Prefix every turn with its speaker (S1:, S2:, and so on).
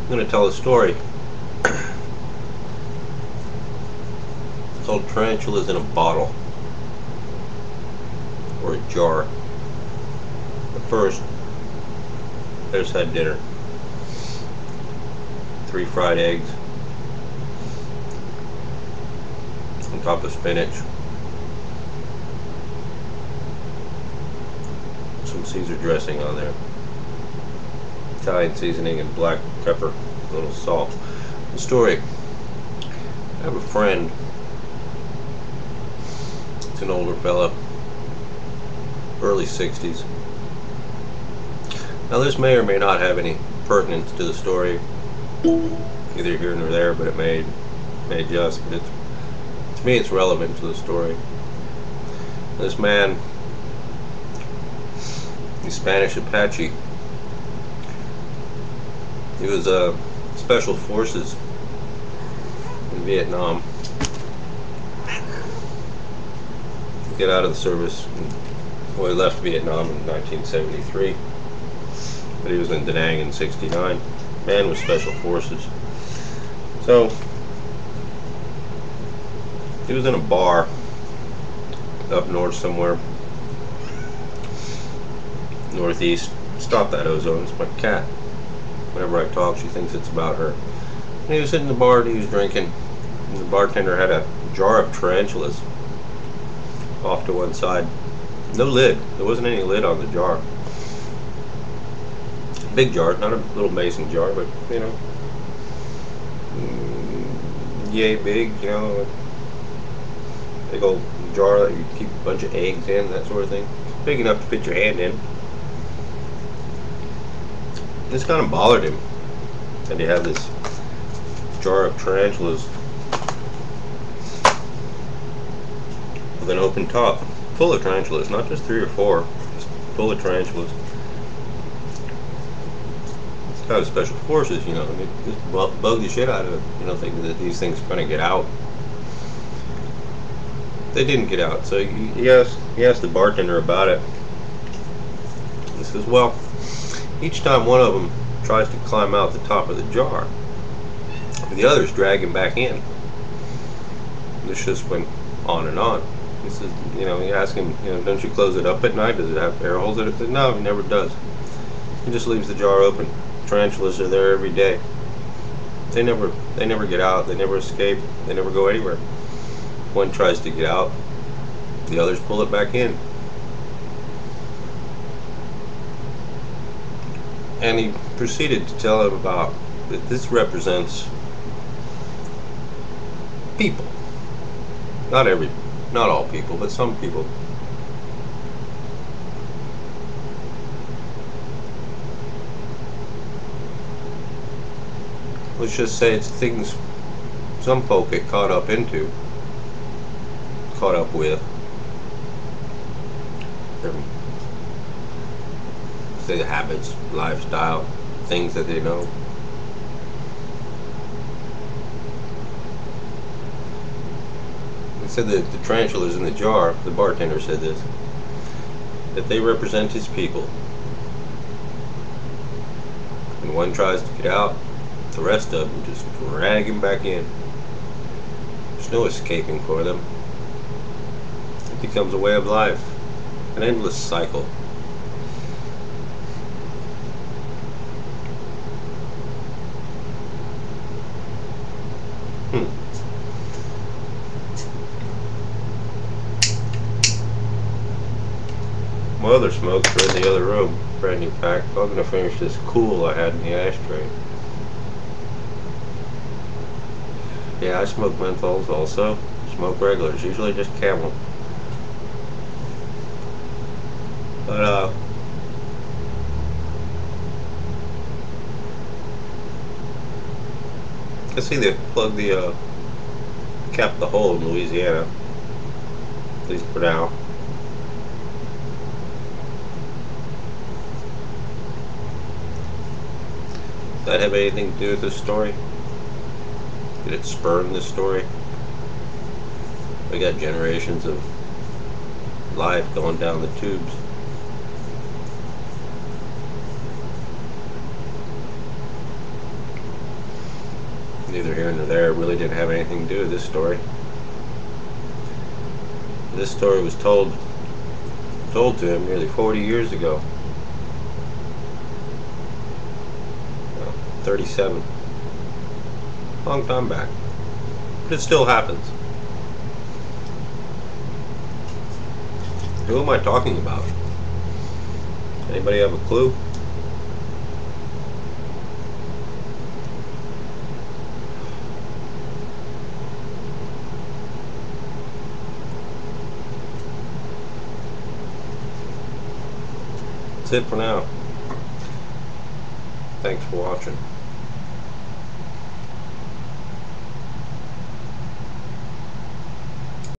S1: I'm going to tell a story called Tarantulas in a Bottle, or a jar. But first, I just had dinner. 3 fried eggs on top of spinach, some Caesar dressing on there, Italian seasoning and black pepper, a little salt. The story: I have a friend. It's an older fella, early 60s. Now this may or may not have any pertinence to the story, either here nor there, but it may just, but to me it's relevant to the story. This man, he's Spanish Apache. He was Special Forces in Vietnam. Get out of the service. Well, he left Vietnam in 1973, but he was in Da Nang in '69. Man was Special Forces. So he was in a bar up north somewhere, northeast. Stop that, Ozone. It's my cat. Whenever I talk, she thinks it's about her. And he was sitting in the bar and he was drinking, and the bartender had a jar of tarantulas off to one side. No lid. There wasn't any lid on the jar. Big jar, not a little mason jar, but you know, yay big, you know, big old jar that you keep a bunch of eggs in, that sort of thing. Big enough to fit your hand in. This kind of bothered him, and he had this jar of tarantulas with an open top, full of tarantulas, not just 3 or 4, just full of tarantulas. It's kind of Special Forces, you know. I mean, just bug the shit out of it, you know, thinking that these things are going to get out. They didn't get out, so he asked the bartender about it. He says, well, each time one of them tries to climb out the top of the jar, the others drag him back in. This just went on and on. He says, you know, he asked him, you know, don't you close it up at night? Does it have air holes in it? He said, no, he never does. He just leaves the jar open. Tarantulas are there every day. They never get out. They never escape. They never go anywhere. One tries to get out, the others pull it back in. And he proceeded to tell him about that this represents people. Not all people, but some people. Let's just say it's things some folk get caught up with. Say the habits, lifestyle, things that they know. He said that the tarantulas in the jar, the bartender said this, that they represent his people. When one tries to get out, the rest of them just drag him back in. There's no escaping for them. It becomes a way of life, an endless cycle. My other smokes are in the other room, brand new pack. I'm going to finish this cool I had in the ashtray. Yeah, I smoke menthols also. Smoke regulars, usually just Camel. But I see they plugged the capped the hole in Louisiana, at least for now. Does that have anything to do with this story? Did it spurn this story? We got generations of life going down the tubes. neither here nor there. It really didn't have anything to do with this story. This story was told to him nearly 40 years ago. 37. Long time back. But it still happens. Who am I talking about? Anybody have a clue? That's it for now. Thanks for watching.